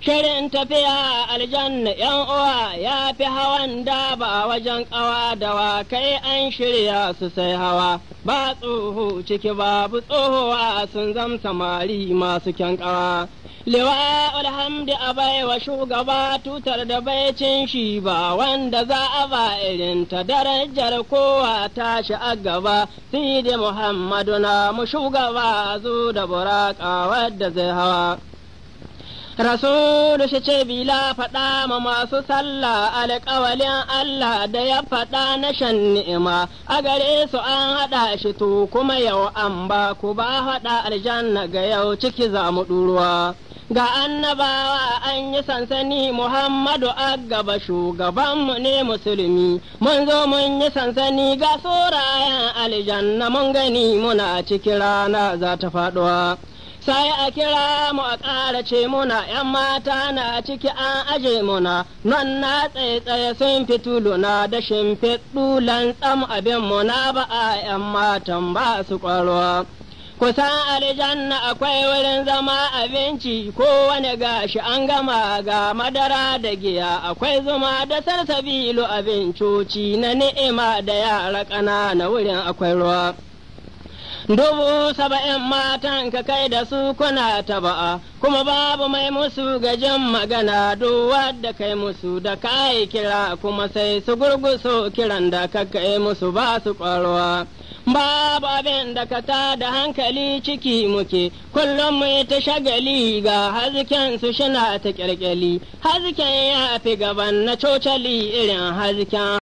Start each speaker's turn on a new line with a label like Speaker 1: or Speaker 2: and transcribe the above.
Speaker 1: Shirin tafiya aljanna ‘yan uwa ya fi hawan daba wajen ƙawa da kai an shirya su sai hawa, ba tsoho ciki babu tsohowa sun zam samari masu kyan ƙawa. Liwa alhamdi a baiwa shugaba tutar da baicin shi ba wanda za a ba irin ta darajar kowa tashi a gaba, Sidi Muhammadu na mu shugaba zo da buraka wadda zai hawa. Rasulu shi ce bila faɗa ma masu sallah alƙawalin Allah da ya faɗa na shan ni'ima, a gare su an haɗa shi to kuma yau an ba ku ba haɗa aljanna ga yau ciki za mu ɗuruwa. Ga annabawa an yi sansani Muhammadu a gaba shugabanmu ne musulmi, mun zo mun yi sansani ga sorayen aljanna mun gani muna cikin rana za ta faɗuwa. Sai a kira mu a ƙara ce muna ‘yan mata na ciki an aje muna, nan na tsaye sun fituluna da shimfiɗu lantsam abin muna ba a ‘yan matan ba su ƙwarwa. Kusan aljanna akwai wurin zama abinci kowane gashi an gama ga madara da giya, akwai zuma da sarsabilu abincoci na ni'ima da yara ƙanana wurin akwai ruwa. 70 matan ka kai da su kuna taba'a, kuma babu mai musu gajin magana duk wadda kai musu da kai kira kuma sai su gurguso kiran da ka kai musu ba su ƙwarowa. Babu abin da ka ta da hankali ciki muke, kullum mu ta shagali ga hasken su shina ta ƙyalƙyali, hasken ya fi gaban na cocali irin hasken